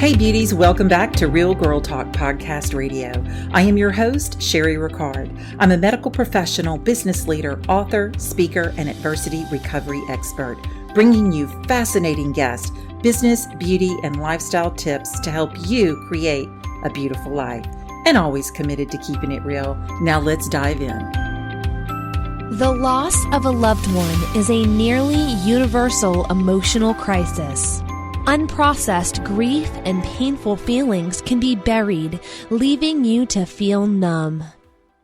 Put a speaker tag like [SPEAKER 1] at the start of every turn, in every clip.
[SPEAKER 1] Hey beauties, welcome back to Real Girl Talk Podcast Radio. I am your host, Sherry Ricard. I'm a medical professional, business leader, author, speaker, and adversity recovery expert, bringing you fascinating guests, business, beauty, and lifestyle tips to help you create a beautiful life, and always committed to keeping it real. Now let's dive in.
[SPEAKER 2] The loss of a loved one is a nearly universal emotional crisis. Unprocessed grief and painful feelings can be buried, leaving you to feel numb.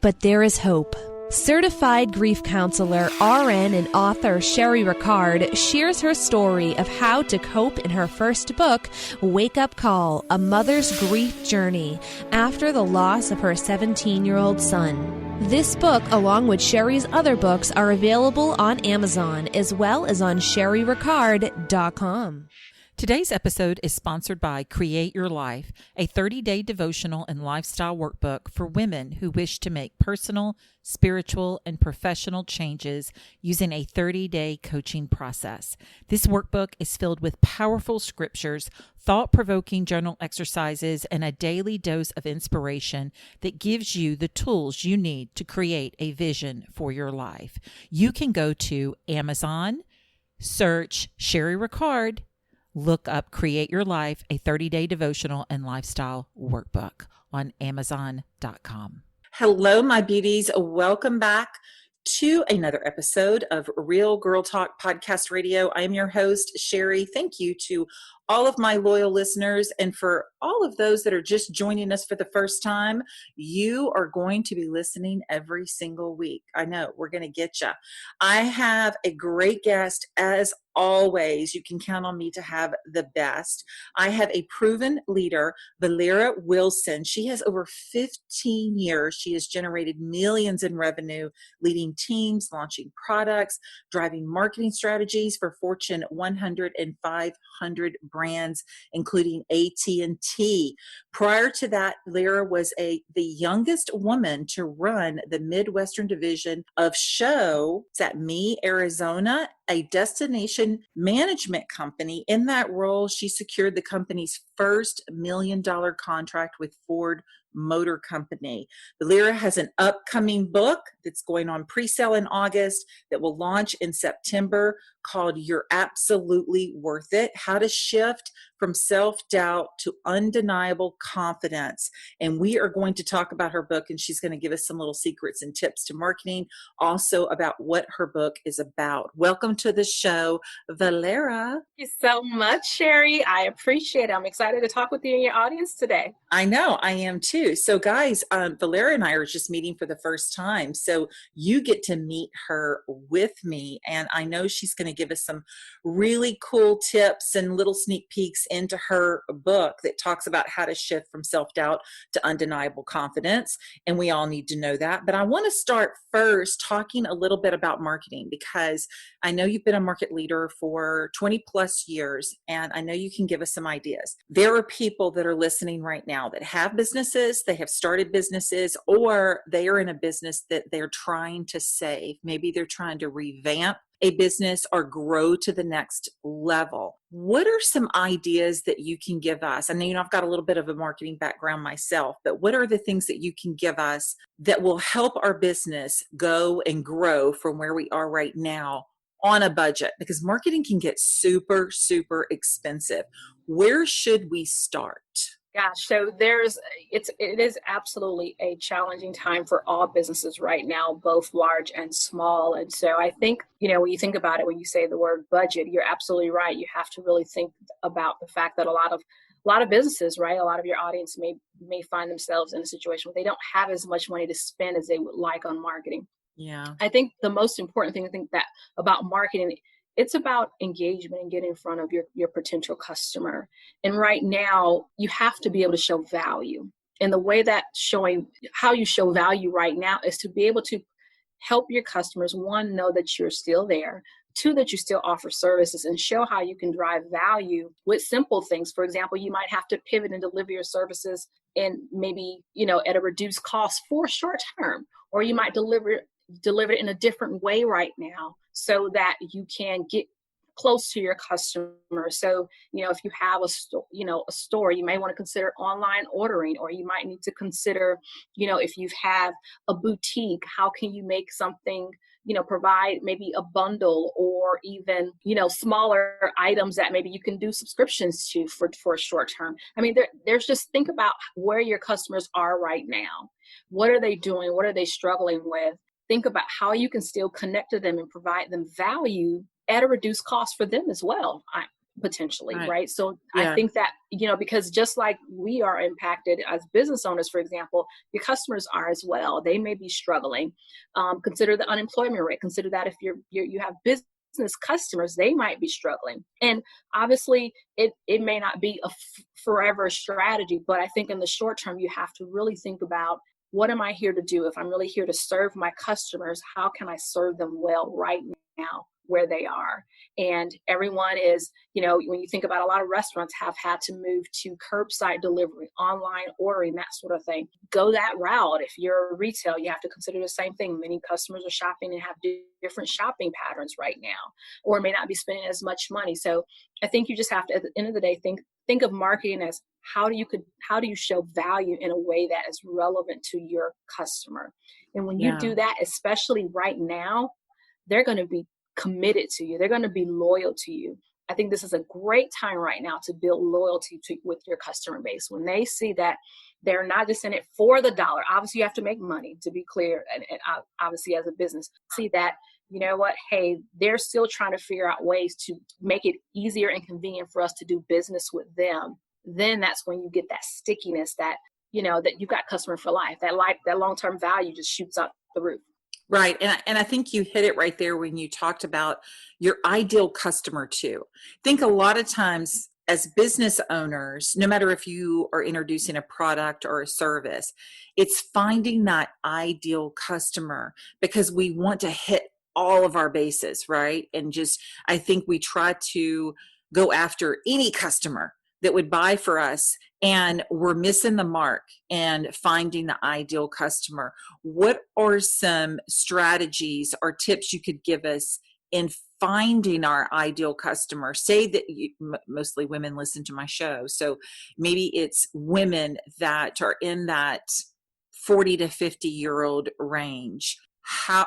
[SPEAKER 2] But there is hope. Certified grief counselor, RN, and author Sherry Ricard shares her story of how to cope in her first book, Wake Up Call, A Mother's Grief Journey, after the loss of her 17-year-old son. This book, along with Sherry's other books, are available on Amazon as well as on sherryricard.com.
[SPEAKER 1] Today's episode is sponsored by Create Your Life, a 30-day devotional and lifestyle workbook for women who wish to make personal, spiritual, and professional changes using a 30-day coaching process. This workbook is filled with powerful scriptures, thought-provoking journal exercises, and a daily dose of inspiration that gives you the tools you need to create a vision for your life. You can go to Amazon, search Sherry Ricard, look up Create Your Life, a 30-day devotional and lifestyle workbook on Amazon.com. Hello, my beauties. Welcome back to another episode of Real Girl Talk Podcast Radio. I am your host, Sherry. Thank you to all of my loyal listeners, and for all of those that are just joining us for the first time, you are going to be listening every single week. I know, we're going to get you. I have a great guest as always. You can count on me to have the best. I have a proven leader, Velera Wilson. She has over 15 years. She has generated millions in revenue, leading teams, launching products, driving marketing strategies for Fortune 100 and 500 brands, incling AT&T. Prior to that, Velera was the youngest woman to run the Midwestern division of Show at Me, Arizona, a destination management company. In that role, she secured the company's first $1 million contract with Ford Motor Company. Velera has an upcoming book that's going on pre-sale in August that will launch in September called You're Absolutely Worth It: How to Shift from Self-Doubt to Undeniable Confidence. And we are going to talk about her book, and she's going to give us some little secrets and tips to marketing, also about what her book is about. Welcome to the show, Velera.
[SPEAKER 3] Thank you so much, Sherry. I appreciate it. I'm excited to talk with you and your audience today.
[SPEAKER 1] I know, I am too. So guys, Velera and I are just meeting for the first time. So you get to meet her with me. And I know she's going to give us some really cool tips and little sneak peeks into her book that talks about how to shift from self-doubt to undeniable confidence. And we all need to know that. But I want to start first talking a little bit about marketing, because I know you've been a market leader for 20 plus years, and I know you can give us some ideas. There are people that are listening right now that have businesses, they have started businesses, or they are in a business that they're trying to save. Maybe they're trying to revamp a business or grow to the next level. What are some ideas that you can give us? I know, I've got a little bit of a marketing background myself, but what are the things that you can give us that will help our business go and grow from where we are right now on a budget? Because marketing can get super, super expensive. Where should we start?
[SPEAKER 3] Gosh, so it is absolutely a challenging time for all businesses right now, both large and small. And so I think, when you think about it, when you say the word budget, you're absolutely right. You have to really think about the fact that a lot of businesses, right? A lot of your audience may find themselves in a situation where they don't have as much money to spend as they would like on marketing.
[SPEAKER 1] Yeah.
[SPEAKER 3] I think the most important thing to think that about marketing, it's about engagement and getting in front of your potential customer. And right now, you have to be able to show value. And the way that showing how you show value right now is to be able to help your customers, one, know that you're still there, two, that you still offer services, and show how you can drive value with simple things. For example, you might have to pivot and deliver your services and maybe, at a reduced cost for short term, or you might deliver it in a different way right now so that you can get close to your customer. So, if you have a store, you may want to consider online ordering, or you might need to consider, if you have a boutique, how can you make something, provide maybe a bundle, or even, smaller items that maybe you can do subscriptions to for a short term. I mean, there's just, think about where your customers are right now. What are they doing? What are they struggling with? Think about how you can still connect to them and provide them value at a reduced cost for them as well, potentially, right? So I think that, because just like we are impacted as business owners, for example, your customers are as well. They may be struggling. Consider the unemployment rate. Consider that if you have business customers, they might be struggling. And obviously it may not be a forever strategy, but I think in the short term, you have to really think about, what am I here to do? If I'm really here to serve my customers, how can I serve them well right now where they are? And everyone is, when you think about, a lot of restaurants have had to move to curbside delivery, online ordering, that sort of thing. Go that route. If you're retail, you have to consider the same thing. Many customers are shopping and have different shopping patterns right now, or may not be spending as much money. So I think you just have to, at the end of the day, think of marketing as how do you show value in a way that is relevant to your customer. And when you do that, especially right now, they're going to be committed to you. They're going to be loyal to you. I think this is a great time right now to build loyalty with your customer base. When they see that they're not just in it for the dollar. Obviously, you have to make money, to be clear, and obviously as a business, see that, you know what, hey, they're still trying to figure out ways to make it easier and convenient for us to do business with them. Then that's when you get that stickiness, that, that you've got customer for life. That long-term value just shoots up the roof.
[SPEAKER 1] Right. And I think you hit it right there when you talked about your ideal customer too. I think a lot of times as business owners, no matter if you are introducing a product or a service, it's finding that ideal customer, because we want to hit all of our bases, right? And just, I think we try to go after any customer that would buy for us, and we're missing the mark and finding the ideal customer. What are some strategies or tips you could give us in finding our ideal customer? Say that mostly women listen to my show, so maybe it's women that are in that 40 to 50-year-old range.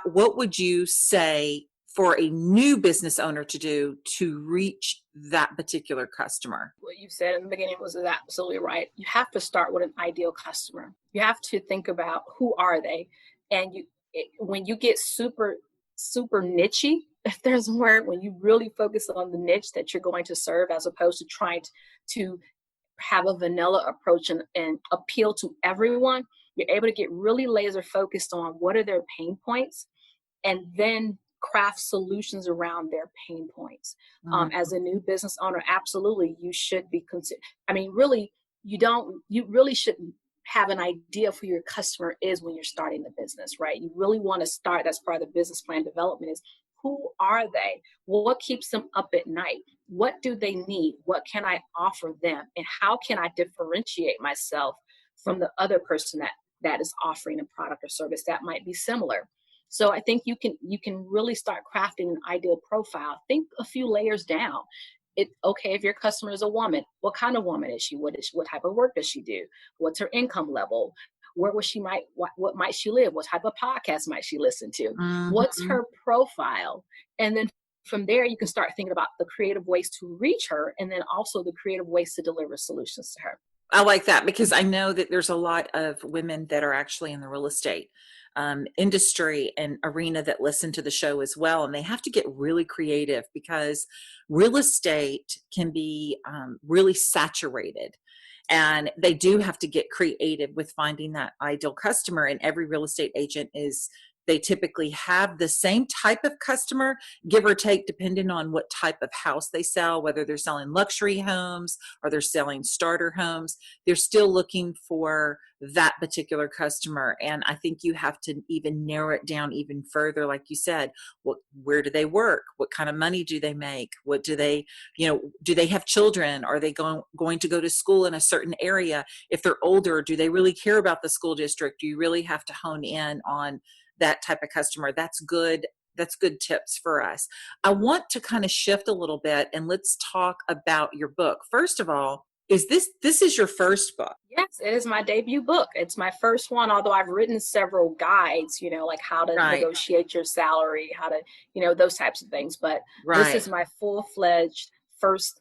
[SPEAKER 1] What would you say for a new business owner to do to reach that particular customer?
[SPEAKER 3] What you said in the beginning was absolutely right. You have to start with an ideal customer. You have to think about, who are they? And when you get super, super niche-y, if there's a word, when you really focus on the niche that you're going to serve, as opposed to trying to have a vanilla approach and appeal to everyone, you're able to get really laser focused on what are their pain points, and then craft solutions around their pain points. As a new business owner, absolutely, you should be considered. I mean, really, you really shouldn't have an idea of who your customer is when you're starting the business, right? You really want to start, that's part of the business plan development, is who are they? What keeps them up at night? What do they need? What can I offer them? And how can I differentiate myself from the other person that is offering a product or service that might be similar? So I think you can really start crafting an ideal profile. Think a few layers down. Okay, if your customer is a woman, what kind of woman is she? What type of work does she do? What's her income level? What might she live? What type of podcast might she listen to?
[SPEAKER 1] Mm-hmm.
[SPEAKER 3] What's her profile? And then from there, you can start thinking about the creative ways to reach her, and then also the creative ways to deliver solutions to her.
[SPEAKER 1] I like that, because I know that there's a lot of women that are actually in the real estate industry and arena that listen to the show as well. And they have to get really creative, because real estate can be really saturated. And they do have to get creative with finding that ideal customer. And every real estate agent they typically have the same type of customer, give or take, depending on what type of house they sell, whether they're selling luxury homes or they're selling starter homes. They're still looking for that particular customer. And I think you have to even narrow it down even further. Like you said, where do they work? What kind of money do they make? What do they, do they have children? Are they going to go to school in a certain area? If they're older, do they really care about the school district? Do you really have to hone in on that type of customer? That's good that's good tips for us. I want to kind of shift a little bit and let's talk about your book. First of all, this is your first book?
[SPEAKER 3] Yes, it is my debut book. It's my first one, although I've written several guides, like how to
[SPEAKER 1] Right.
[SPEAKER 3] negotiate your salary, how to, those types of things. But this
[SPEAKER 1] Right.
[SPEAKER 3] is my full-fledged first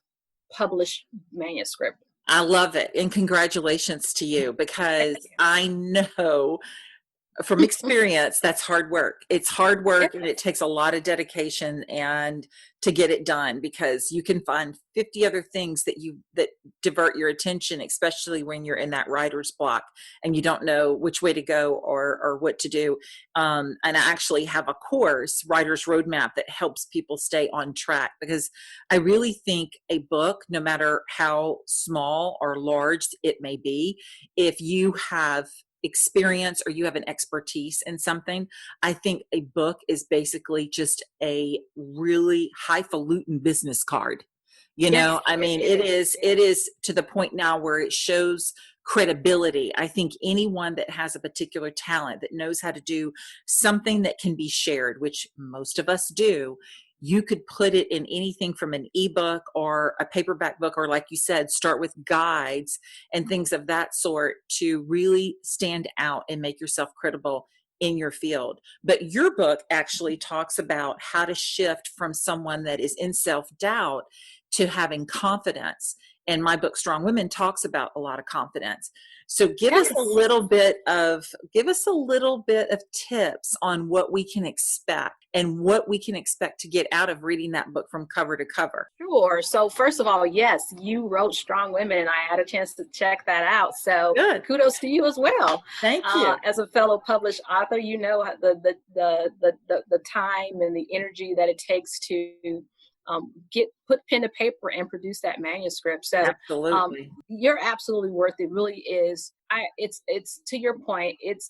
[SPEAKER 3] published manuscript.
[SPEAKER 1] I love it. And congratulations to you, because I know from experience, that's hard work. It's hard work, and it takes a lot of dedication and to get it done, because you can find 50 other things that divert your attention, especially when you're in that writer's block and you don't know which way to go or what to do. And I actually have a course, Writer's Roadmap, that helps people stay on track, because I really think a book, no matter how small or large it may be, if you have experience or you have an expertise in something, I think a book is basically just a really highfalutin business card. I mean, it is to the point now where it shows credibility. I think anyone that has a particular talent, that knows how to do something that can be shared, which most of us do, you could put it in anything from an ebook or a paperback book, or like you said, start with guides and things of that sort to really stand out and make yourself credible in your field. But your book actually talks about how to shift from someone that is in self-doubt to having confidence. And my book, Strong Women, talks about a lot of confidence. So give us a little bit of tips on what we can expect and what we can expect to get out of reading that book from cover to cover.
[SPEAKER 3] Sure. So first of all, yes, you wrote Strong Women, and I had a chance to check that out. So
[SPEAKER 1] good.
[SPEAKER 3] Kudos to you as well.
[SPEAKER 1] Thank you.
[SPEAKER 3] As a fellow published author, the time and the energy that it takes to put pen to paper and produce that manuscript. So
[SPEAKER 1] absolutely.
[SPEAKER 3] You're absolutely worth it. Really is. It's to your point. It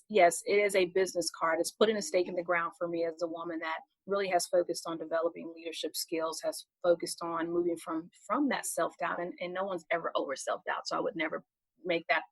[SPEAKER 3] is a business card. It's putting a stake in the ground for me as a woman that really has focused on developing leadership skills, has focused on moving from that self-doubt, and no one's ever over self-doubt. So I would never make that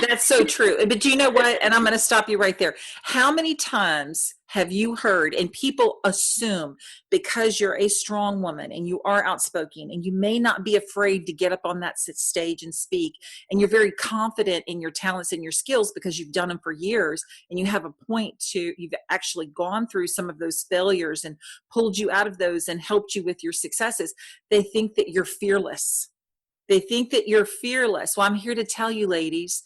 [SPEAKER 1] that's so true. But do you know what? And I'm going to stop you right there. How many times have you heard, and people assume because you're a strong woman and you are outspoken and you may not be afraid to get up on that stage and speak, and you're very confident in your talents and your skills because you've done them for years, and you have a point to, you've actually gone through some of those failures and pulled you out of those and helped you with your successes. They think that you're fearless. Well, I'm here to tell you, ladies,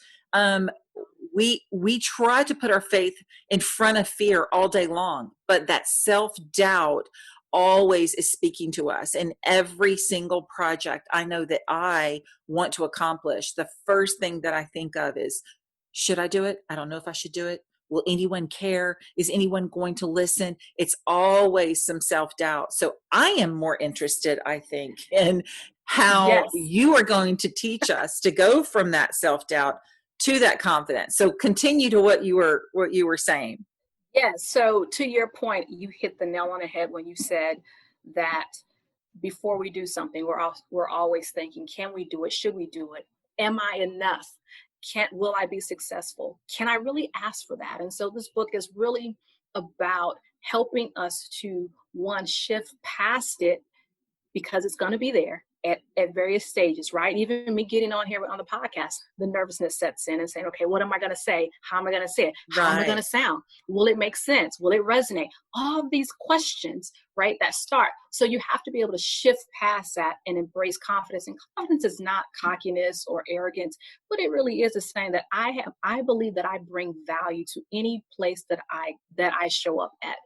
[SPEAKER 1] we try to put our faith in front of fear all day long, but that self-doubt always is speaking to us. In every single project I know that I want to accomplish, the first thing that I think of is, should I do it? I don't know if I should do it. Will anyone care? Is anyone going to listen? It's always some self-doubt. So I am more interested, I think, in how you are going to teach us to go from that self-doubt to that confidence. So continue to what you were saying.
[SPEAKER 3] Yes. So to your point, you hit the nail on the head when you said that before we do something, we're always thinking, can we do it? Should we do it? Am I enough? Will I be successful? Can I really ask for that? And so this book is really about helping us to, one, shift past it, because it's going to be there at various stages, right? Even me getting on here on the podcast, the nervousness sets in and saying, okay, what am I going to say? How am I going to say it? How am I going to sound? Will it make sense? Will it resonate? All these questions, right, that start. So you have to be able to shift past that and embrace confidence. And confidence is not cockiness or arrogance. What it really is saying that I believe that I bring value to any place that I show up at.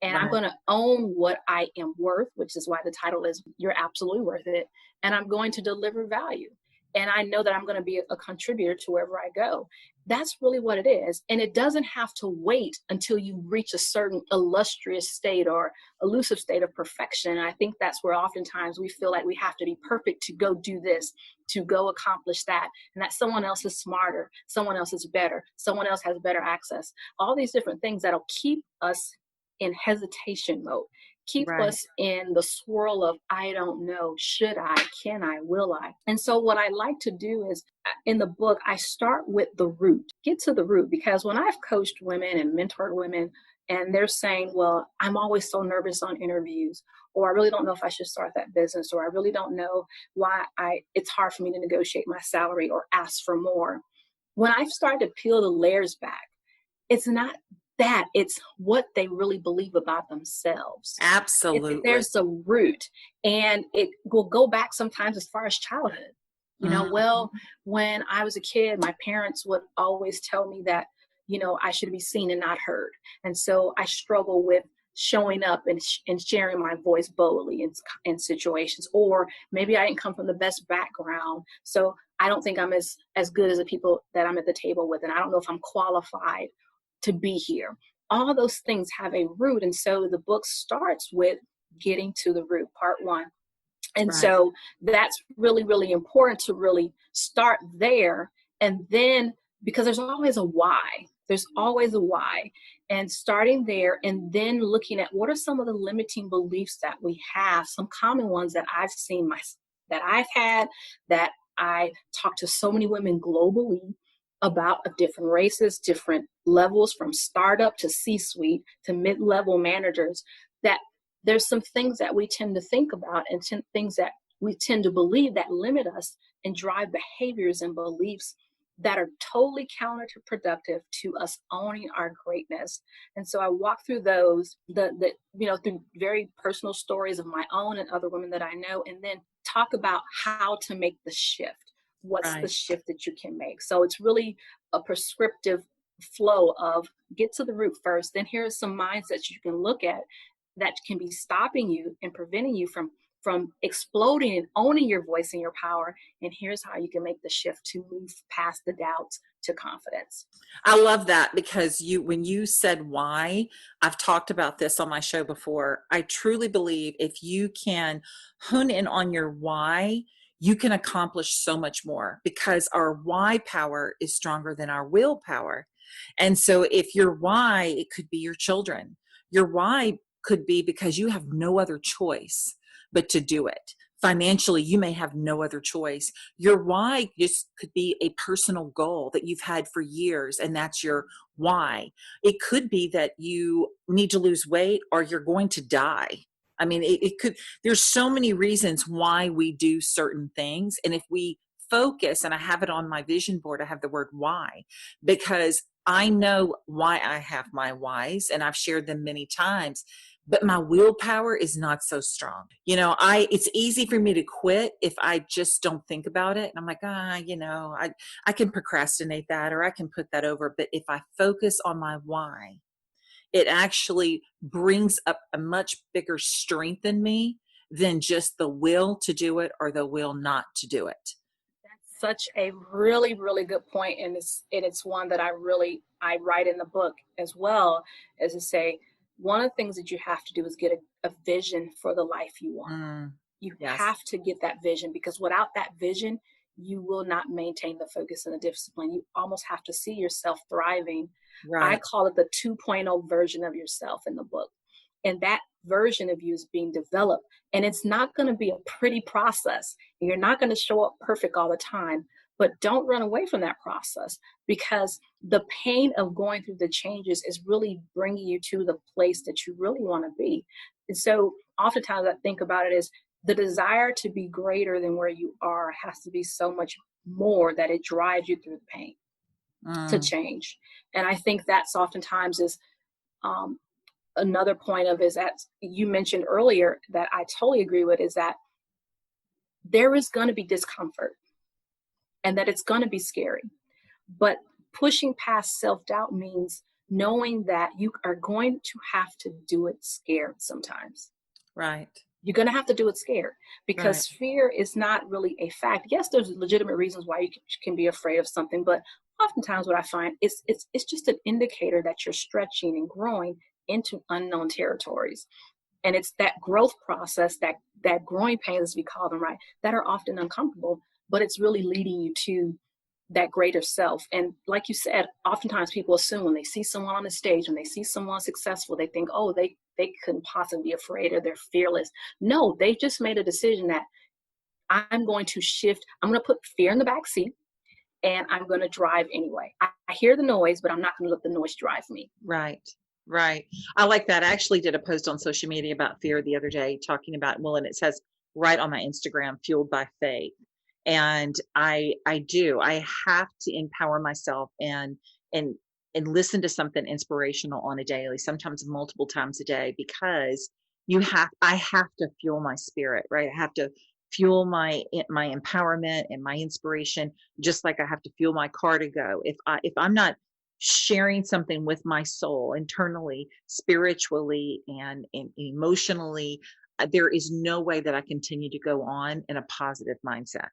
[SPEAKER 3] And I'm going to own what I am worth, which is why the title is You're Absolutely Worth It. And I'm going to deliver value. And I know that I'm going to be a contributor to wherever I go. That's really what it is. And it doesn't have to wait until you reach a certain illustrious state or elusive state of perfection. And I think that's where oftentimes we feel like we have to be perfect to go do this, to go accomplish that, and that someone else is smarter, someone else is better, someone else has better access. All these different things that'll keep us in hesitation mode, keep us in the swirl of, I don't know, should I, can I, will I? And so what I like to do is in the book, I start with the root, get to the root, because when I've coached women and mentored women, and they're saying, well, I'm always so nervous on interviews, or I really don't know if I should start that business, or I really don't know why it's hard for me to negotiate my salary or ask for more. When I've started to peel the layers back, it's not that, it's what they really believe about themselves.
[SPEAKER 1] Absolutely.
[SPEAKER 3] There's a root, and it will go back sometimes as far as childhood. Well, when I was a kid, my parents would always tell me that, I should be seen and not heard. And so I struggle with showing up and sharing my voice boldly in situations. Or maybe I didn't come from the best background, so I don't think I'm as good as the people that I'm at the table with, and I don't know if I'm qualified to be here. All those things have a root. And so the book starts with getting to the root, part one. And so that's really, really important to really start there. And then, because there's always a why, and starting there, and then looking at what are some of the limiting beliefs that we have, some common ones that I've seen that I've had, that I talk to so many women globally about, of different races, different levels, from startup to C-suite to mid-level managers, that there's some things that we tend to think about and things that we tend to believe that limit us and drive behaviors and beliefs that are totally counterproductive to us owning our greatness. And so I walk through those, through very personal stories of my own and other women that I know, and then talk about how to make the shift. What's the shift that you can make? So it's really a prescriptive flow of get to the root first. Then here are some mindsets you can look at that can be stopping you and preventing you from exploding and owning your voice and your power. And here's how you can make the shift to move past the doubts to confidence.
[SPEAKER 1] I love that, because when you said why, I've talked about this on my show before. I truly believe if you can hone in on your why, you can accomplish so much more, because our why power is stronger than our willpower. And so if your why, it could be your children. Your why could be because you have no other choice but to do it. Financially, you may have no other choice. Your why just could be a personal goal that you've had for years, and that's your why. It could be that you need to lose weight, or you're going to die. I mean, it could, there's so many reasons why we do certain things. And if we focus, and I have it on my vision board, I have the word why, because I know why I have my whys, and I've shared them many times, but my willpower is not so strong. It's easy for me to quit if I just don't think about it. And I'm like, I can procrastinate that, or I can put that over. But if I focus on my why, it actually brings up a much bigger strength in me than just the will to do it or the will not to do it.
[SPEAKER 3] That's such a really, really good point. And it's one that I write in the book as well, as to say, one of the things that you have to do is get a vision for the life you want. You have to get that vision, because without that vision, you will not maintain the focus and the discipline. You almost have to see yourself thriving. Right. I call it the 2.0 version of yourself in the book. And that version of you is being developed. And it's not going to be a pretty process. You're not going to show up perfect all the time. But don't run away from that process, because the pain of going through the changes is really bringing you to the place that you really want to be. And so oftentimes I think about it as the desire to be greater than where you are has to be so much more that it drives you through the pain to change. And I think that's oftentimes is another point of, is that you mentioned earlier that I totally agree with, is that there is going to be discomfort. And that it's going to be scary. But pushing past self-doubt means knowing that you are going to have to do it scared sometimes.
[SPEAKER 1] Right.
[SPEAKER 3] You're going to have to do it scared, because fear is not really a fact. Yes, there's legitimate reasons why you can be afraid of something, but oftentimes what I find is it's just an indicator that you're stretching and growing into unknown territories. And it's that growth process, that growing pains, as we call them, right, that are often uncomfortable, but it's really leading you to that greater self. And like you said, oftentimes people assume when they see someone on the stage, when they see someone successful, they think, oh, they couldn't possibly be afraid, or they're fearless. No, they just made a decision that I'm going to shift. I'm going to put fear in the back seat, and I'm going to drive anyway. I hear the noise, but I'm not going to let the noise drive me.
[SPEAKER 1] Right. Right. I like that. I actually did a post on social media about fear the other day, talking about, well, and it says right on my Instagram, fueled by faith. And I have to empower myself and and listen to something inspirational on a daily, sometimes multiple times a day, because I have to fuel my spirit, right? I have to fuel my empowerment and my inspiration, just like I have to fuel my car to go. If I'm not sharing something with my soul internally, spiritually, and emotionally, there is no way that I continue to go on in a positive mindset.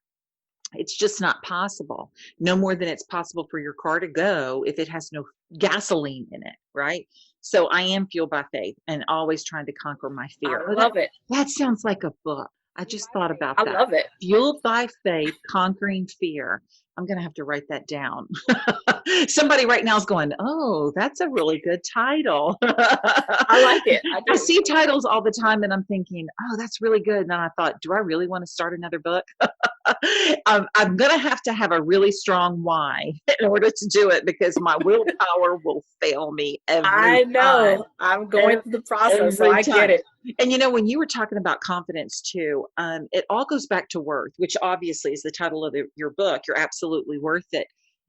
[SPEAKER 1] It's just not possible. No more than it's possible for your car to go if it has no gasoline in it, right? So I am fueled by faith and always trying to conquer my
[SPEAKER 3] I
[SPEAKER 1] fear. Oh,
[SPEAKER 3] love it.
[SPEAKER 1] that sounds like a book. I just thought about
[SPEAKER 3] I
[SPEAKER 1] that.
[SPEAKER 3] love it.
[SPEAKER 1] Fueled by faith, conquering fear. I'm going to have to write that down. Somebody right now is going, oh, that's a really good title.
[SPEAKER 3] I like it. I
[SPEAKER 1] I
[SPEAKER 3] do.
[SPEAKER 1] see titles all the time and I'm thinking, oh, that's really good. And then I thought, do I really want to start another book? I'm going to have a really strong why in order to do it, because my willpower will fail me every
[SPEAKER 3] I
[SPEAKER 1] time.
[SPEAKER 3] know. I'm going through the process, so
[SPEAKER 1] Every
[SPEAKER 3] I get
[SPEAKER 1] time.
[SPEAKER 3] it.
[SPEAKER 1] And when you were talking about confidence too, it all goes back to worth, which obviously is the title of your book. You're absolutely worth it.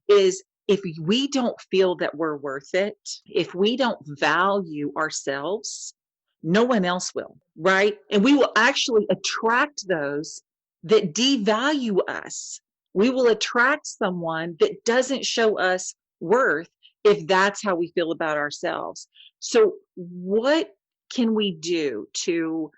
[SPEAKER 1] Is if we don't feel that we're worth it, if we don't value ourselves, no one else will, right? And we will actually attract those that devalue us. We will attract someone that doesn't show us worth if that's how we feel about ourselves. So, what can we do to,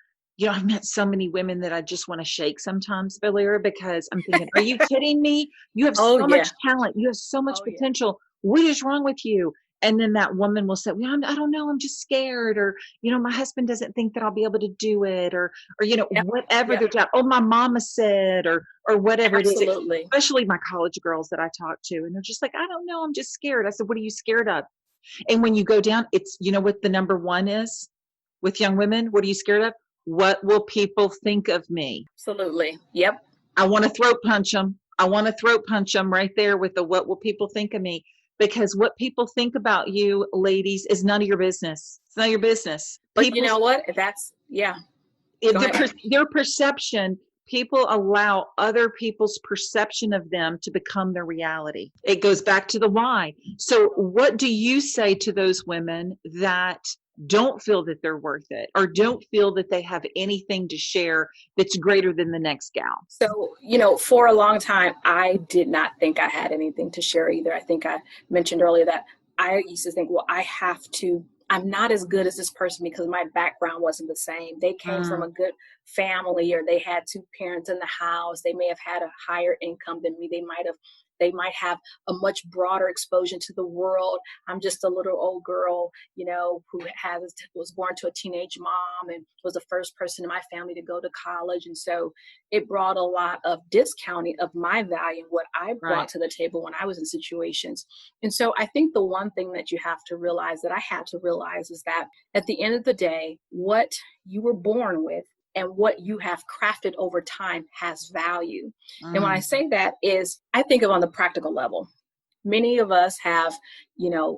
[SPEAKER 1] I've met so many women that I just want to shake sometimes, Valera, because I'm thinking, are you kidding me? You have
[SPEAKER 3] Oh,
[SPEAKER 1] so
[SPEAKER 3] yeah.
[SPEAKER 1] much talent. You have so much
[SPEAKER 3] Oh, yeah.
[SPEAKER 1] potential. What is wrong with you? And then that woman will say, well, I don't know. I'm just scared. Or, my husband doesn't think that I'll be able to do it. Or
[SPEAKER 3] Yep.
[SPEAKER 1] whatever
[SPEAKER 3] Yep.
[SPEAKER 1] their job. Oh, my mama said, or whatever it is.
[SPEAKER 3] Absolutely.
[SPEAKER 1] Especially my college girls that I talk to. And they're just like, I don't know. I'm just scared. I said, what are you scared of? And when you go down, it's, what the number one is with young women? What are you scared of? What will people think of me?
[SPEAKER 3] Absolutely. Yep.
[SPEAKER 1] I want to throat punch them. I want to throat punch them right there with the what will people think of me? Because what people think about you, ladies, is none of your business. It's none of your business.
[SPEAKER 3] But you know what? That's, yeah.
[SPEAKER 1] Their perception, people allow other people's perception of them to become their reality. It goes back to the why. So what do you say to those women that don't feel that they're worth it, or don't feel that they have anything to share that's greater than the next gal?
[SPEAKER 3] So, for a long time, I did not think I had anything to share either. I think I mentioned earlier that I used to think, well, I'm not as good as this person because my background wasn't the same. They came from a good family, or they had two parents in the house. They may have had a higher income than me. They might have a much broader exposure to the world. I'm just a little old girl, who was born to a teenage mom and was the first person in my family to go to college. And so it brought a lot of discounting of my value, what I brought to the table when I was in situations. And so I think the one thing that you have to realize, that I had to realize, is that at the end of the day, what you were born with and what you have crafted over time has value. And when I say that, is I think of on the practical level. Many of us have,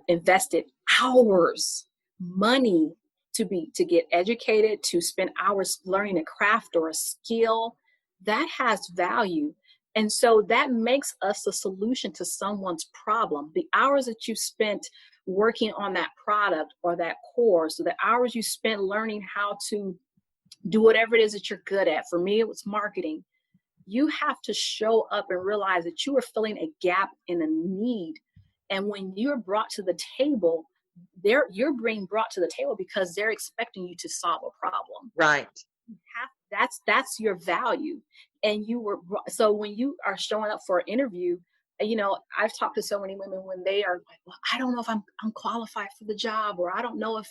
[SPEAKER 3] invested hours, money to get educated, to spend hours learning a craft or a skill that has value. And so that makes us a solution to someone's problem. The hours that you spent working on that product or that course, or the hours you spent learning how to do whatever it is that you're good at. For me, it was marketing. You have to show up and realize that you are filling a gap in a need. And when you're brought to the table, you're being brought to the table because they're expecting you to solve a problem.
[SPEAKER 1] Right.
[SPEAKER 3] That's your value. And so when you are showing up for an interview, I've talked to so many women when they are like, well, I don't know if I'm qualified for the job, or I don't know if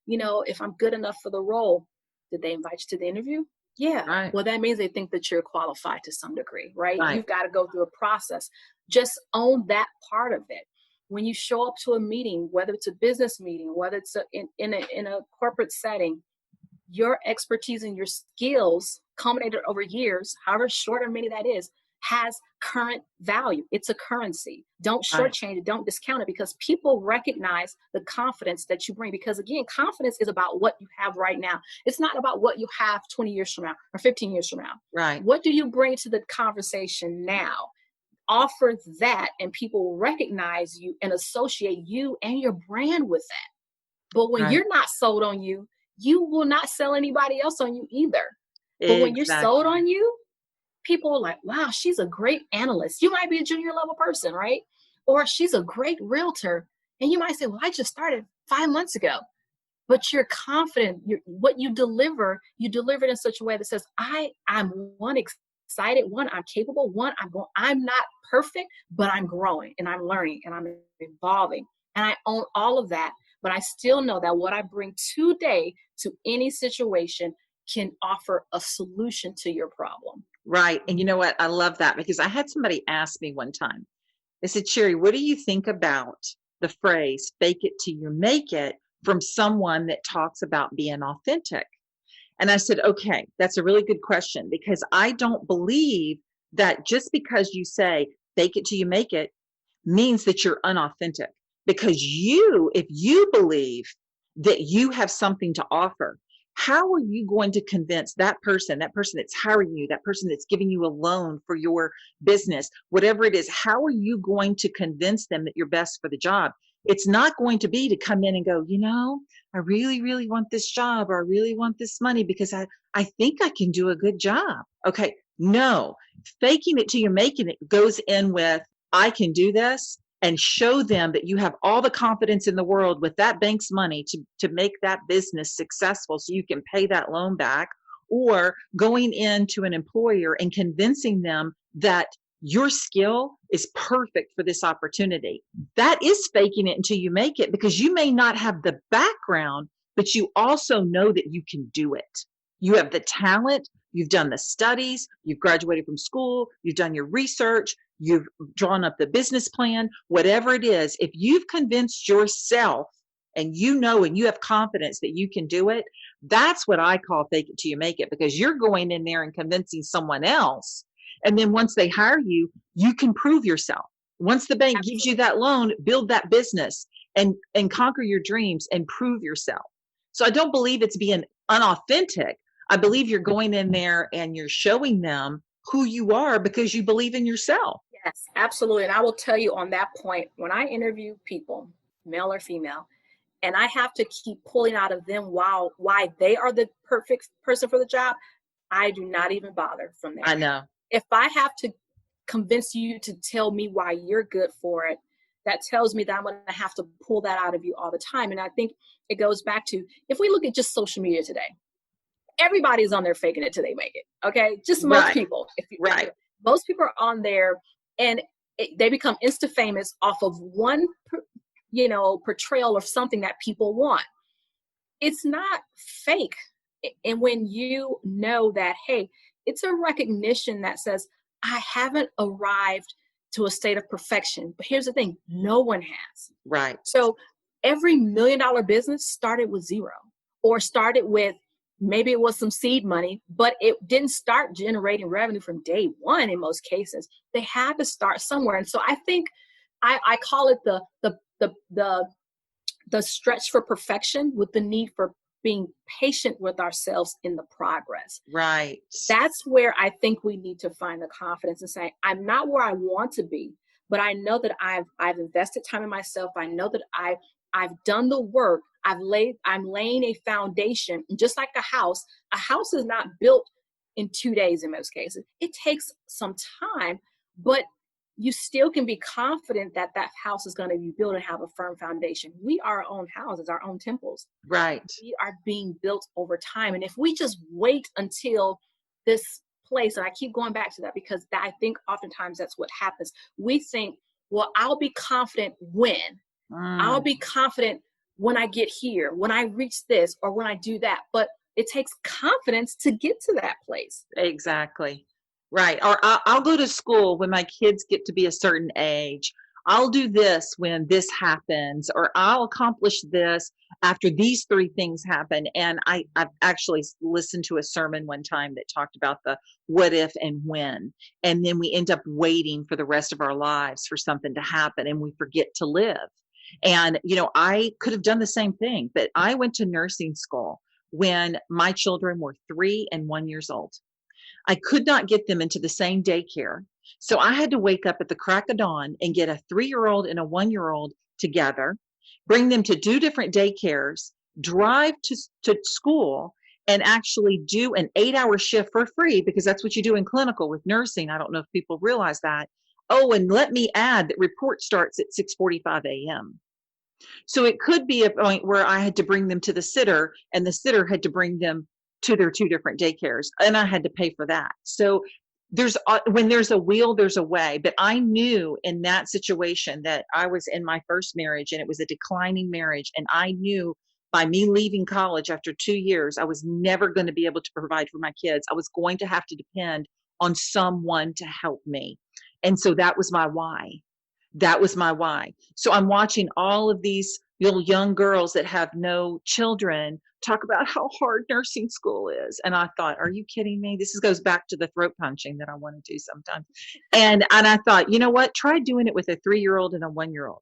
[SPEAKER 3] if I'm good enough for the role. Did they invite you to the interview? Yeah.
[SPEAKER 1] Right.
[SPEAKER 3] Well, that means they think that you're qualified to some degree, right?
[SPEAKER 1] Right.
[SPEAKER 3] You've got to go through a process. Just own that part of it. When you show up to a meeting, whether it's a business meeting, whether it's in a corporate setting, your expertise and your skills culminated over years, however short or many that is, has current value. It's a currency. Don't
[SPEAKER 1] Right.
[SPEAKER 3] shortchange it. Don't discount it, because people recognize the confidence that you bring. Because again, confidence is about what you have right now. It's not about what you have 20 years from now or 15 years from now.
[SPEAKER 1] Right.
[SPEAKER 3] What do you bring to the conversation now? Offer that, and people will recognize you and associate you and your brand with that. But when
[SPEAKER 1] Right.
[SPEAKER 3] you're not sold on you, you will not sell anybody else on you either. But when you're sold
[SPEAKER 1] Exactly.
[SPEAKER 3] on you, people are like, wow, she's a great analyst. You might be a junior level person, right? Or she's a great realtor. And you might say, well, I just started 5 months ago. But you're confident. What you deliver it in such a way that says, I'm one, excited, one, I'm capable, one, I'm not perfect, but I'm growing and I'm learning and I'm evolving. And I own all of that. But I still know that what I bring today to any situation can offer a solution to your problem.
[SPEAKER 1] Right. And you know what? I love that, because I had somebody ask me one time, they said, Sherry, what do you think about the phrase fake it till you make it from someone that talks about being authentic? And I said, okay, that's a really good question, because I don't believe that just because you say fake it till you make it means that you're unauthentic. Because if you believe that you have something to offer, how are you going to convince that person that's hiring you, that person that's giving you a loan for your business, whatever it is, how are you going to convince them that you're best for the job? It's not going to be to come in and go, I really, really want this job, or I really want this money because I think I can do a good job. Okay. No, faking it till you're making it goes in with, I can do this, and show them that you have all the confidence in the world with that bank's money to make that business successful so you can pay that loan back, or going into an employer and convincing them that your skill is perfect for this opportunity. That is faking it until you make it, because you may not have the background, but you also know that you can do it. You have the talent, you've done the studies, you've graduated from school, you've done your research, you've drawn up the business plan, whatever it is. If you've convinced yourself and you have confidence that you can do it, that's what I call fake it till you make it, because you're going in there and convincing someone else. And then once they hire you, you can prove yourself. Once the bank gives you that loan, build that business and conquer your dreams and prove yourself. So I don't believe it's being unauthentic. I believe you're going in there and you're showing them who you are because you believe in yourself.
[SPEAKER 3] Yes, absolutely. And I will tell you on that point, when I interview people, male or female, and I have to keep pulling out of them why they are the perfect person for the job, I do not even bother from there.
[SPEAKER 1] I know.
[SPEAKER 3] If I have to convince you to tell me why you're good for it, that tells me that I'm going to have to pull that out of you all the time. And I think it goes back to, if we look at just social media today, everybody's on there faking it till they make it. Okay. Just most
[SPEAKER 1] Right.
[SPEAKER 3] people.
[SPEAKER 1] Right.
[SPEAKER 3] Most people are on there and they become insta famous off of one, portrayal of something that people want. It's not fake. And when you know that, hey, it's a recognition that says, I haven't arrived to a state of perfection. But here's the thing, no one has.
[SPEAKER 1] Right.
[SPEAKER 3] So every $1 million business started with zero, or started with, maybe it was some seed money, but it didn't start generating revenue from day one in most cases. They had to start somewhere. And so I think I call it the stretch for perfection, with the need for being patient with ourselves in the progress.
[SPEAKER 1] Right.
[SPEAKER 3] That's where I think we need to find the confidence and say, I'm not where I want to be, but I know that I've invested time in myself. I know that I've done the work. I'm laying a foundation. And just like a house is not built in 2 days in most cases. It takes some time, but you still can be confident that that house is going to be built and have a firm foundation. We are our own houses, our own temples.
[SPEAKER 1] Right.
[SPEAKER 3] We are being built over time. And if we just wait until this place, and I keep going back to that because I think oftentimes that's what happens. We think, well, I'll be confident when. I'll be confident when I get here, when I reach this, or when I do that. But it takes confidence to get to that place.
[SPEAKER 1] Exactly. Right. Or I'll go to school when my kids get to be a certain age. I'll do this when this happens, or I'll accomplish this after these three things happen. And I've actually listened to a sermon one time that talked about the what if and when. And then we end up waiting for the rest of our lives for something to happen and we forget to live. And, I could have done the same thing, but I went to nursing school when my children were 3 and 1 years old. I could not get them into the same daycare. So I had to wake up at the crack of dawn and get a 3-year-old and a 1-year-old together, bring them to 2 different daycares, drive to school, and actually do an 8-hour shift for free, because that's what you do in clinical with nursing. I don't know if people realize that. Oh, and let me add that report starts at 6:45 a.m. So it could be a point where I had to bring them to the sitter, and the sitter had to bring them to their 2 different daycares, and I had to pay for that. So when there's a will, there's a way. But I knew in that situation that I was in my first marriage, and it was a declining marriage. And I knew by me leaving college after 2 years, I was never going to be able to provide for my kids. I was going to have to depend on someone to help me. And so that was my why. That was my why. So I'm watching all of these little young girls that have no children talk about how hard nursing school is. And I thought, are you kidding me? This goes back to the throat punching that I want to do sometimes. And I thought, you know what? Try doing it with a 3-year-old and a 1-year-old.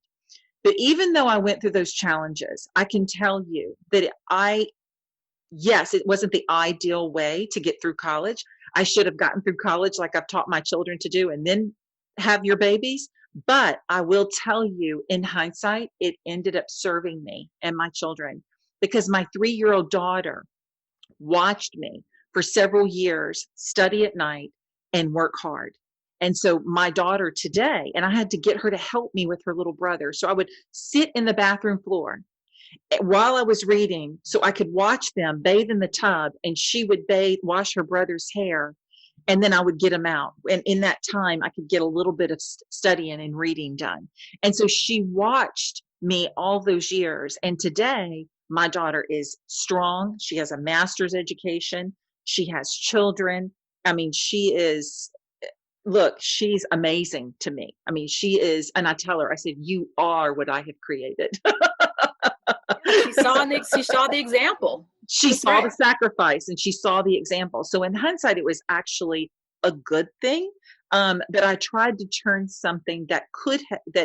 [SPEAKER 1] But even though I went through those challenges, I can tell you that yes, it wasn't the ideal way to get through college. I should have gotten through college like I've taught my children to do, and then have your babies. But I will tell you, in hindsight, it ended up serving me and my children, because my 3-year-old daughter watched me for several years study at night and work hard. And so my daughter today, and I had to get her to help me with her little brother. So I would sit in the bathroom floor while I was reading so I could watch them bathe in the tub, and she would wash her brother's hair. And then I would get them out. And in that time, I could get a little bit of studying and reading done. And so she watched me all those years. And today, my daughter is strong. She has a master's education. She has children. I mean, she's amazing to me. I mean, she is. And I tell her, I said, you are what I have created.
[SPEAKER 3] She saw the example.
[SPEAKER 1] She saw the sacrifice, and she saw the example. So in hindsight, it was actually a good thing. But I tried to turn something that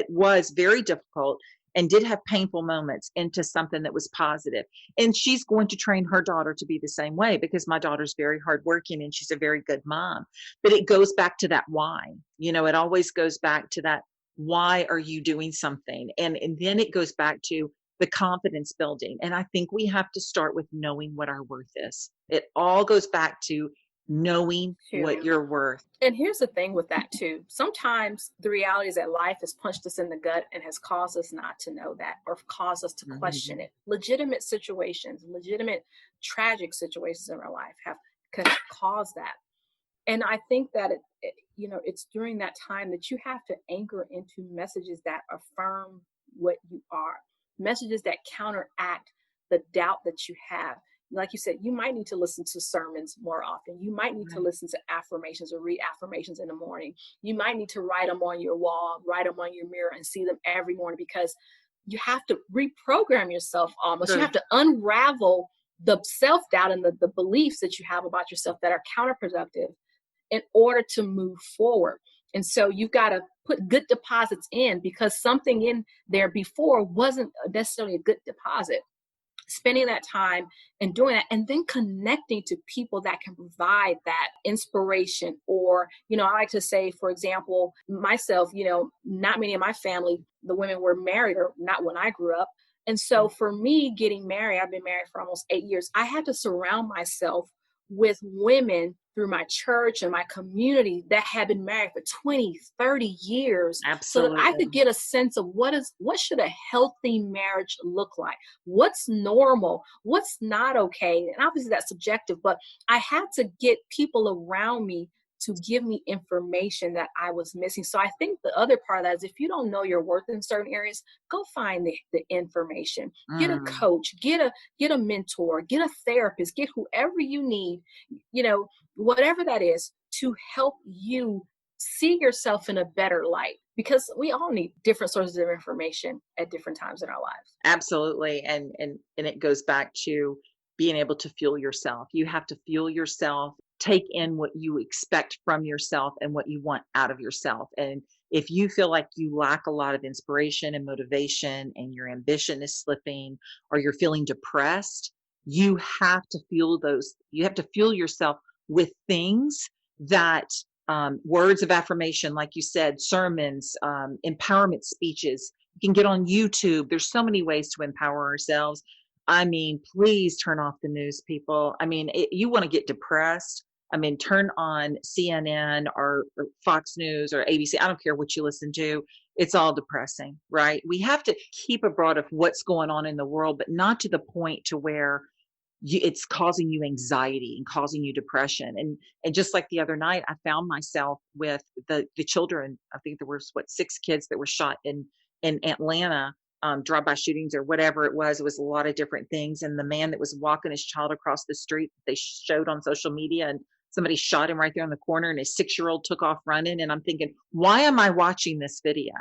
[SPEAKER 1] was very difficult and did have painful moments into something that was positive. And she's going to train her daughter to be the same way, because my daughter's very hardworking and she's a very good mom. But it goes back to that why. It always goes back to that, why are you doing something? And then it goes back to the confidence building. And I think we have to start with knowing what our worth is. It all goes back to knowing what you're worth.
[SPEAKER 3] And here's the thing with that too. Sometimes the reality is that life has punched us in the gut and has caused us not to know that, or caused us to question it. Legitimate situations, legitimate tragic situations in our life can cause that. And I think that it's during that time that you have to anchor into messages that affirm what you are. Messages that counteract the doubt that you have. Like you said, you might need to listen to sermons more often. You might need to listen to affirmations or read affirmations in the morning. You might need to write them on your wall, write them on your mirror, and see them every morning, because you have to reprogram yourself almost. You have to unravel the self-doubt and the beliefs that you have about yourself that are counterproductive in order to move forward. And so you've got to put good deposits in, because something in there before wasn't necessarily a good deposit. Spending that time and doing that, and then connecting to people that can provide that inspiration. Or, I like to say, for example, myself, not many of my family, the women were married, or not when I grew up. And so for me getting married, I've been married for almost 8 years. I had to surround myself with women through my church and my community that had been married for 20, 30 years.
[SPEAKER 1] Absolutely.
[SPEAKER 3] So that I could get a sense of what should a healthy marriage look like? What's normal? What's not okay? And obviously that's subjective, but I had to get people around me to give me information that I was missing. So I think the other part of that is, if you don't know your worth in certain areas, go find the information. Get a coach, get a mentor, get a therapist, get whoever you need, whatever that is, to help you see yourself in a better light. because we all need different sources of information at different times in our lives.
[SPEAKER 1] Absolutely. And it goes back to being able to fuel yourself. You have to fuel yourself, take in what you expect from yourself and what you want out of yourself. And if you feel like you lack a lot of inspiration and motivation and your ambition is slipping or you're feeling depressed, you have to you have to fuel yourself with things that words of affirmation, like you said, sermons, empowerment speeches. You can get on YouTube. There's so many ways to empower ourselves. I mean, please turn off the news, people. I mean, you want to get depressed. I mean, turn on CNN or Fox News or ABC. I don't care what you listen to. It's all depressing, right? We have to keep abroad of what's going on in the world, but not to the point to where it's causing you anxiety and causing you depression. And just like the other night, I found myself with the children. I think there was 6 kids that were shot in Atlanta, drive-by shootings or whatever it was. It was a lot of different things. And the man that was walking his child across the street, they showed on social media, and somebody shot him right there in the corner, and his 6-year-old took off running. And I'm thinking, why am I watching this video?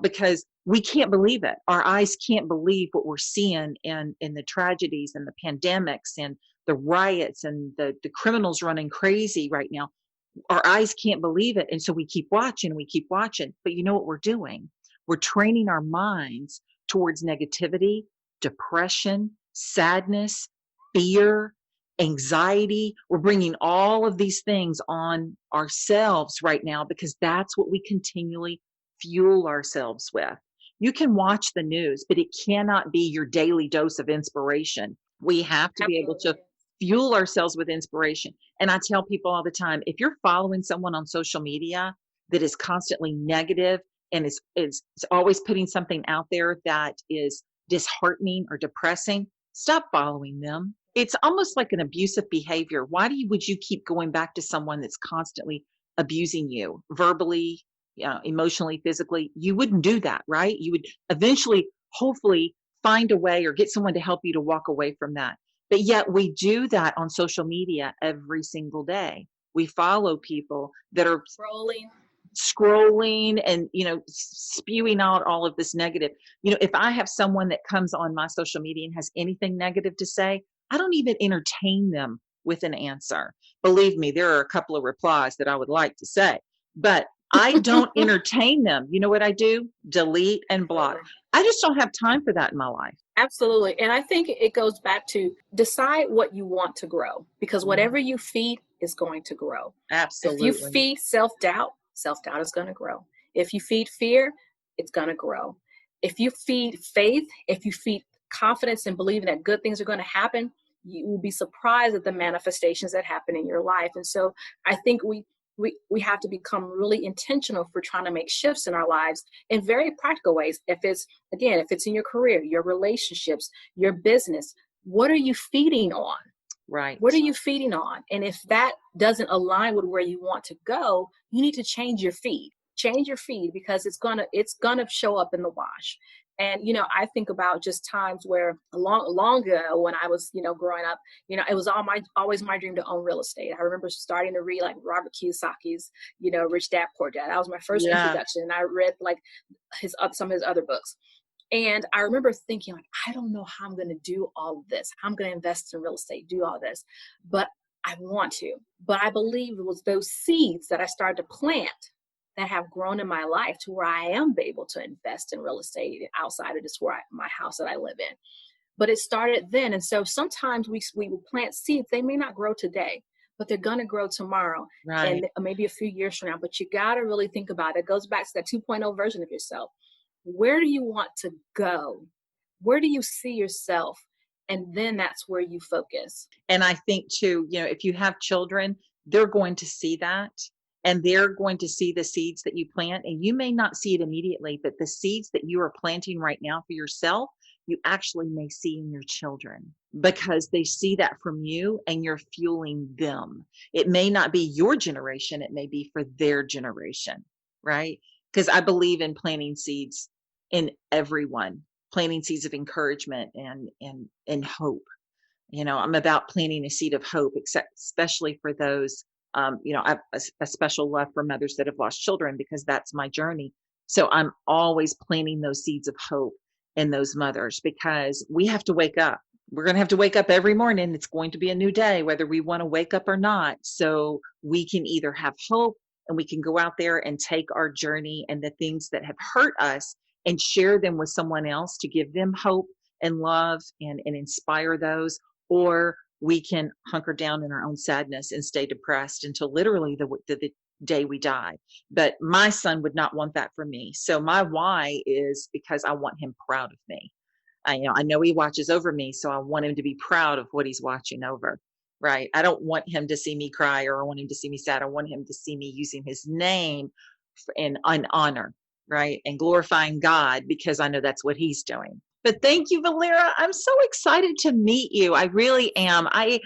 [SPEAKER 1] Because we can't believe it. Our eyes can't believe what we're seeing in the tragedies and the pandemics and the riots and the criminals running crazy right now. Our eyes can't believe it. And so we keep watching, But you know what we're doing? We're training our minds towards negativity, depression, sadness, fear, anxiety. We're bringing all of these things on ourselves right now because that's what we continually fuel ourselves with. You can watch the news, but it cannot be your daily dose of inspiration. We have to be able to fuel ourselves with inspiration. And I tell people all the time, if you're following someone on social media that is constantly negative and is always putting something out there that is disheartening or depressing, stop following them. It's almost like an abusive behavior. Why would you keep going back to someone that's constantly abusing you verbally, emotionally, physically? You wouldn't do that, right? You would eventually, hopefully, find a way or get someone to help you to walk away from that. But yet we do that on social media every single day. We follow people that are scrolling and, spewing out all of this negative. If I have someone that comes on my social media and has anything negative to say, I don't even entertain them with an answer. Believe me, there are a couple of replies that I would like to say, but I don't entertain them. You know what I do? Delete and block. I just don't have time for that in my life.
[SPEAKER 3] Absolutely. And I think it goes back to decide what you want to grow, because whatever you feed is going to grow.
[SPEAKER 1] Absolutely.
[SPEAKER 3] If you feed self-doubt is going to grow. If you feed fear, it's going to grow. If you feed faith, if you feed confidence and believing that good things are going to happen, you will be surprised at the manifestations that happen in your life. And so I think we have to become really intentional for trying to make shifts in our lives in very practical ways. If it's in your career, your relationships, your business, what are you feeding on?
[SPEAKER 1] Right.
[SPEAKER 3] What are you feeding on? And if that doesn't align with where you want to go, you need to change your feed. Change your feed, because it's gonna show up in the wash. And, I think about just times where long ago when I was, growing up, it was always my dream to own real estate. I remember starting to read like Robert Kiyosaki's, Rich Dad, Poor Dad. That was my first introduction. And I read like some of his other books. And I remember thinking, like, I don't know how I'm going to do all of this. I'm going to invest in real estate, do all this, but I want to. But I believe it was those seeds that I started to plant that have grown in my life to where I am able to invest in real estate outside of just my house that I live in. But it started then. And so sometimes we will plant seeds. They may not grow today, but they're going to grow tomorrow,
[SPEAKER 1] right,
[SPEAKER 3] and maybe a few years from now. But you got to really think about it. It goes back to that 2.0 version of yourself. Where do you want to go? Where do you see yourself? And then that's where you focus.
[SPEAKER 1] And I think too, if you have children, they're going to see that, and they're going to see the seeds that you plant, and you may not see it immediately, but the seeds that you are planting right now for yourself, you actually may see in your children, because they see that from you and you're fueling them. It may not be your generation. It may be for their generation, right? Because I believe in planting seeds in everyone, planting seeds of encouragement and hope. I'm about planting a seed of hope, especially for those I have a special love for mothers that have lost children because that's my journey. So I'm always planting those seeds of hope in those mothers because we have to wake up. We're going to have to wake up every morning. It's going to be a new day, whether we want to wake up or not. So we can either have hope and we can go out there and take our journey and the things that have hurt us and share them with someone else to give them hope and love and inspire those, or we can hunker down in our own sadness and stay depressed until literally the day we die. But my son would not want that for me. So my why is because I want him proud of me. I know he watches over me, so I want him to be proud of what he's watching over. Right. I don't want him to see me cry or I want him to see me sad. I want him to see me using his name in honor, right? And glorifying God because I know that's what he's doing. But thank you, Velera. I'm so excited to meet you. I really am. I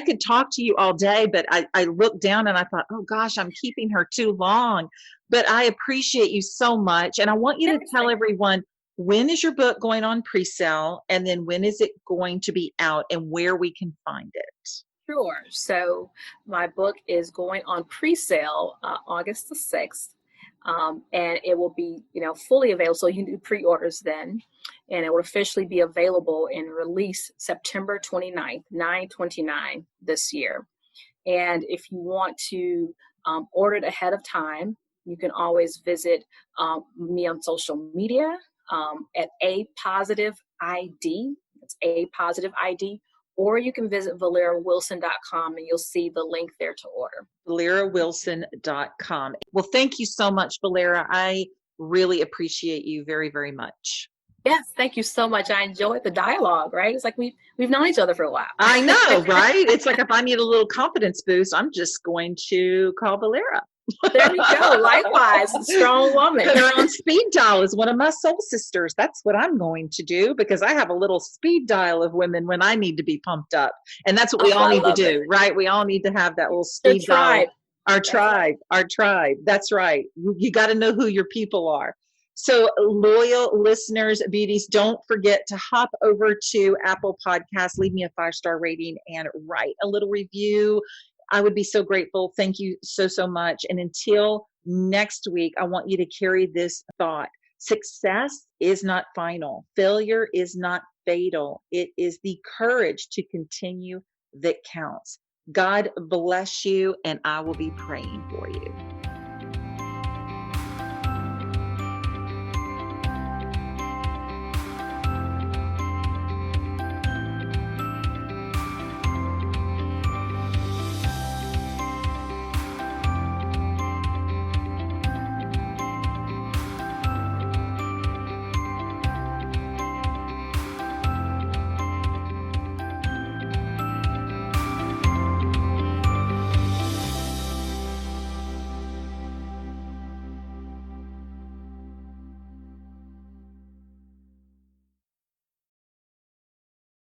[SPEAKER 1] could talk to you all day, but I looked down and I thought, oh gosh, I'm keeping her too long. But I appreciate you so much. And I want you to tell everyone, when is your book going on pre-sale? And then when is it going to be out and where we can find it?
[SPEAKER 3] Sure. So my book is going on pre-sale August the 6th. And it will be, fully available. So you can do pre-orders then, and it will officially be available and release September 29th, 9/29 this year. And if you want to order it ahead of time, you can always visit me on social media at A Positive ID. It's A Positive ID. Or you can visit VeleraWilson.com and you'll see the link there to order.
[SPEAKER 1] VeleraWilson.com. Well, thank you so much, Velera. I really appreciate you very, very much.
[SPEAKER 3] Yes, thank you so much. I enjoyed the dialogue, right? It's like we've known each other for a while.
[SPEAKER 1] I know, right? It's like if I need a little confidence boost, I'm just going to call Velera.
[SPEAKER 3] There we go. Likewise, a strong woman.
[SPEAKER 1] Put her on speed dial is one of my soul sisters. That's what I'm going to do because I have a little speed dial of women when I need to be pumped up. And that's what we all need to do, right? We all need to have that little speed dial. Our tribe. That's right. You got to know who your people are. So loyal listeners, beauties, don't forget to hop over to Apple Podcasts, leave me a 5-star rating and write a little review. I would be so grateful. Thank you so, so much. And until next week, I want you to carry this thought. Success is not final. Failure is not fatal. It is the courage to continue that counts. God bless you, and I will be praying for you.